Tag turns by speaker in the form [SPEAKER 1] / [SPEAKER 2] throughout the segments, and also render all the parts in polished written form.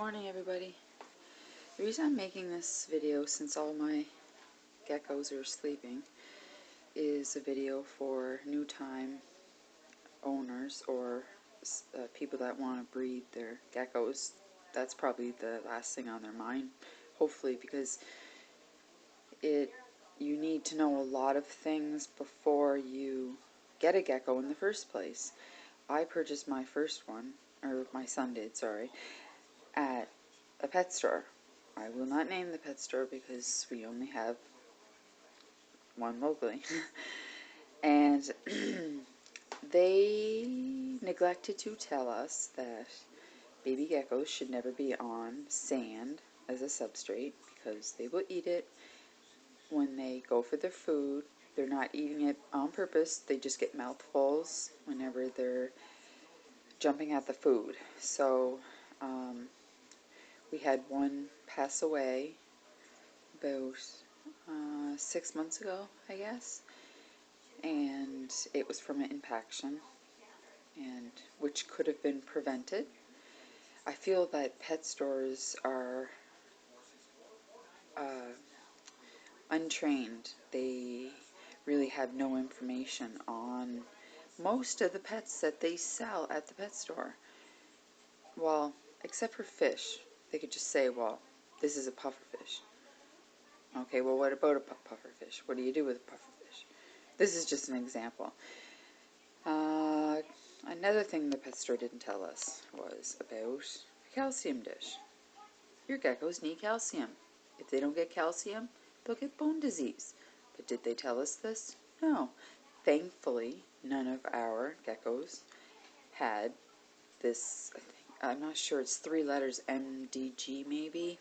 [SPEAKER 1] Morning, everybody. The reason I'm making this video, since all my geckos are sleeping, is a video for new time owners or people that want to breed their geckos. That's probably the last thing on their mind, hopefully, because you need to know a lot of things before you get a gecko in the first place. I purchased my first one, or my son did, sorry, at a pet store. I will not name the pet store because we only have one locally. And they neglected to tell us that baby geckos should never be on sand as a substrate because they will eat it when they go for their food. They're not eating it on purpose, they just get mouthfuls whenever they're jumping at the food. So we had one pass away about 6 months ago, I guess, and it was from an impaction, and which could have been prevented. I feel that pet stores are untrained. They really have no information on most of the pets that they sell at the pet store. Well, except for fish. They could just say, well, this is a pufferfish. Okay, well, what about a pufferfish? What do you do with a pufferfish? This is just an example. Another thing the pet store didn't tell us was about a calcium dish. Your geckos need calcium. If they don't get calcium, they'll get bone disease. But did they tell us this? No. Thankfully, none of our geckos had this, I'm not sure, it's 3 letters, MDG maybe?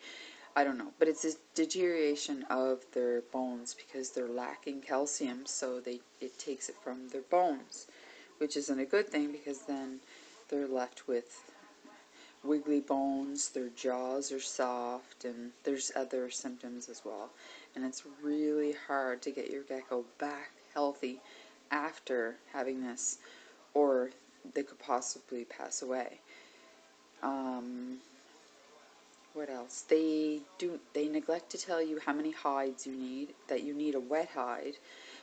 [SPEAKER 1] I don't know, but it's a deterioration of their bones because they're lacking calcium, so it takes it from their bones, which isn't a good thing because then they're left with wiggly bones, their jaws are soft, and there's other symptoms as well. And it's really hard to get your gecko back healthy after having this, or they could possibly pass away. What else? They neglect to tell you how many hides you need, that you need a wet hide.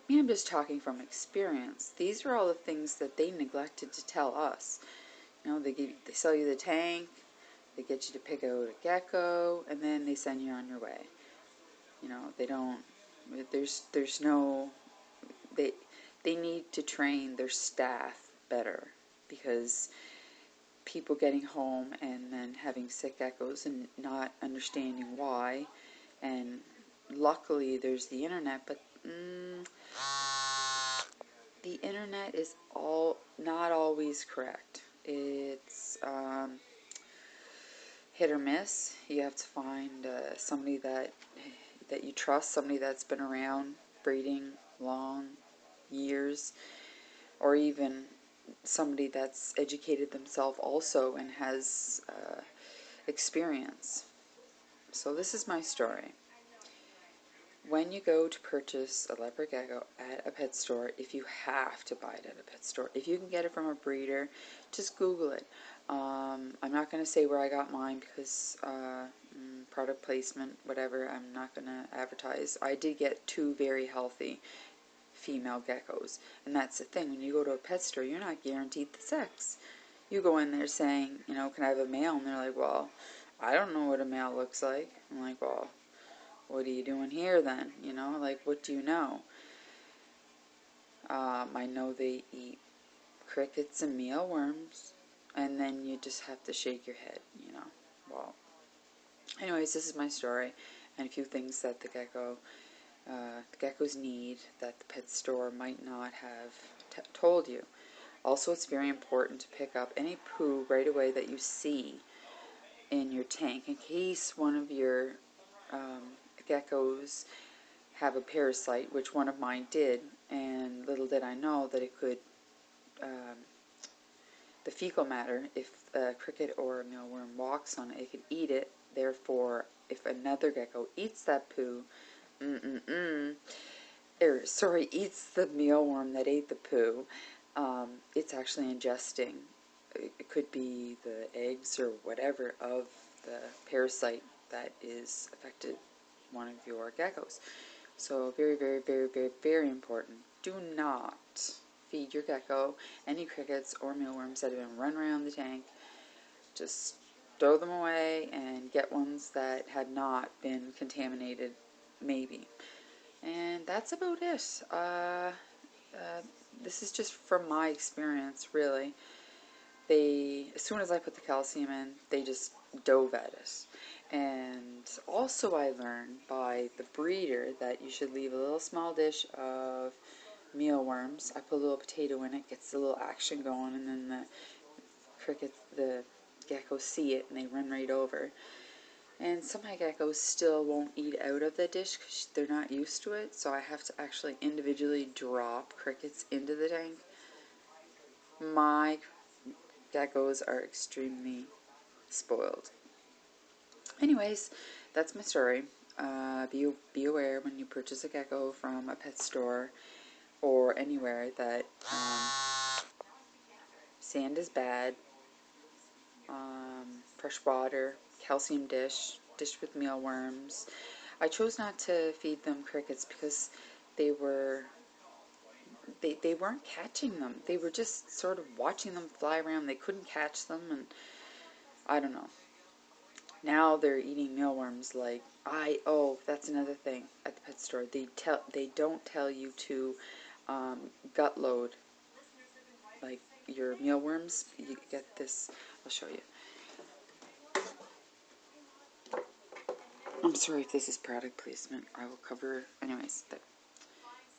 [SPEAKER 1] Me, I'm just talking from experience. These are all the things that they neglected to tell us. You know, they sell you the tank, they get you to pick out a gecko, and then they send you on your way. You know, they don't, there's no, they need to train their staff better, because people getting home and then having sick geckos and not understanding why. And luckily there's the internet, but the internet is not always correct. It's hit or miss. You have to find somebody that you trust, somebody that's been around breeding long years, or even somebody that's educated themselves also and has experience. So this is my story. When you go to purchase a leopard gecko at a pet store, if you have to buy it at a pet store, if you can get it from a breeder, just Google it. I'm not going to say where I got mine because product placement, whatever, I'm not going to advertise. I did get 2 very healthy female geckos, and that's the thing. When you go to a pet store, you're not guaranteed the sex. You go in there saying, you know, can I have a male? And they're like, well, I don't know what a male looks like. I'm like, well, what are you doing here then? You know, like, what do you know? I know they eat crickets and mealworms, and then you just have to shake your head, you know. Well, anyways, this is my story, and a few things that the geckos need that the pet store might not have told you. Also, it's very important to pick up any poo right away that you see in your tank, in case one of your geckos have a parasite, which one of mine did, and little did I know that it could, the fecal matter, if a cricket or a mealworm walks on it, it could eat it. Therefore, if another gecko eats that poo, eats the mealworm that ate the poo, it's actually ingesting, it could be the eggs or whatever of the parasite that is affected one of your geckos. So very, very, very, very, very important. Do not feed your gecko any crickets or mealworms that have been run around the tank. Just throw them away and get ones that had not been contaminated, maybe. And that's about it. This is just from my experience, really. As soon as I put the calcium in, they just dove at it. And also I learned by the breeder that you should leave a little small dish of mealworms. I put a little potato in it, gets a little action going, and then the geckos see it and they run right over. And some of my geckos still won't eat out of the dish because they're not used to it, so I have to actually individually drop crickets into the tank. My geckos are extremely spoiled. Anyways, that's my story. Be aware when you purchase a gecko from a pet store or anywhere that sand is bad, fresh water, calcium dish with mealworms. I chose not to feed them crickets because they weren't catching them. They were just sort of watching them fly around. They couldn't catch them, and I don't know. Now they're eating mealworms like that's another thing at the pet store. They don't tell you to gut load like your mealworms. You get this. I'll show you. I'm sorry if this is product placement. I will cover anyways.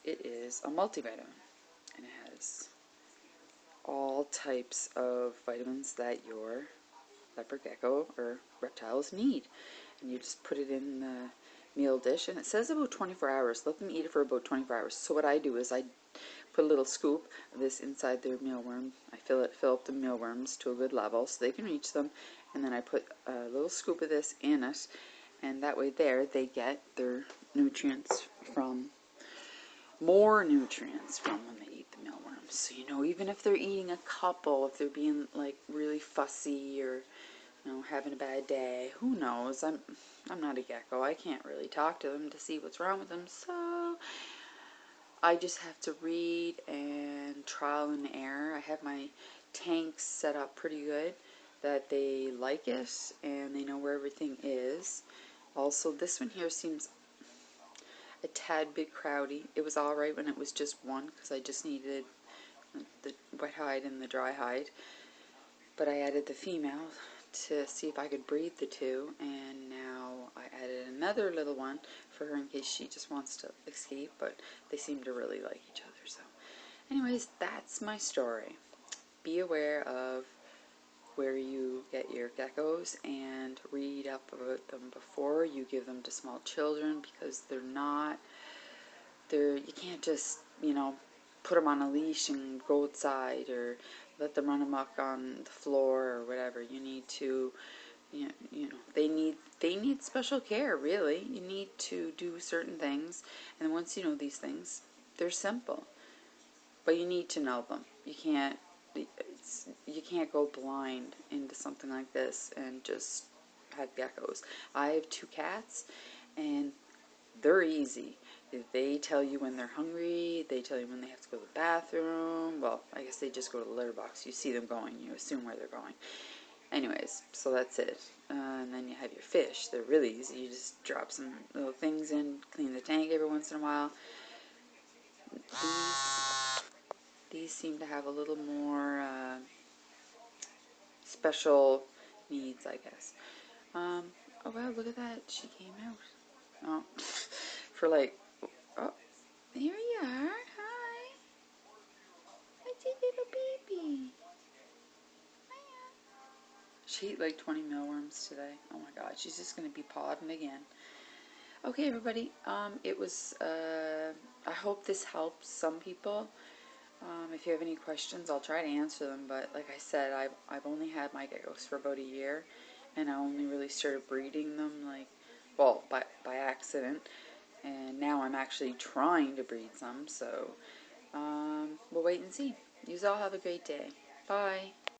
[SPEAKER 1] It is a multivitamin, and it has all types of vitamins that your leopard, gecko, or reptiles need. And you just put it in the meal dish, and it says about 24 hours. Let them eat it for about 24 hours. So what I do is I put a little scoop of this inside their mealworm. I fill up the mealworms to a good level so they can reach them, and then I put a little scoop of this in it, and that way they get their nutrients from, more nutrients from when they eat the mealworms. So, even if they're eating a couple, if they're being like really fussy or having a bad day, who knows? I'm not a gecko. I can't really talk to them to see what's wrong with them, so I just have to read and trial and error. I have my tanks set up pretty good that they like it and they know where everything is. Also, this one here seems a tad bit crowdy. It was alright when it was just one because I just needed the wet hide and the dry hide. But I added the female to see if I could breed the two, and now I added another little one for her in case she just wants to escape, but they seem to really like each other. So anyways, that's my story. Be aware of where you get your geckos and read up about them before you give them to small children, because you can't just put them on a leash and go outside or let them run amok on the floor or whatever. You need to, they need special care, really. You need to do certain things, and once you know these things, they're simple, but you need to know them. You can't go blind into something like this and just have geckos. I have 2 cats, and they're easy. They tell you when they're hungry, they tell you when they have to go to the bathroom. Well, I guess they just go to the litter box. You see them going, you assume where they're going. Anyways, so that's it. And then you have your fish. They're really easy. You just drop some little things in, clean the tank every once in a while. These seem to have a little more special needs, I guess. Oh wow, look at that. She came out. Oh, for like, oh, there you are. Hi. It's a little baby. Hiya. She ate like 20 mealworms today. Oh my god, she's just going to be podding again. Okay, everybody. It was, I hope this helps some people. If you have any questions, I'll try to answer them. But like I said, I've only had my geckos for about a year, and I only really started breeding them by accident. And now I'm actually trying to breed some. So we'll wait and see. You all have a great day. Bye.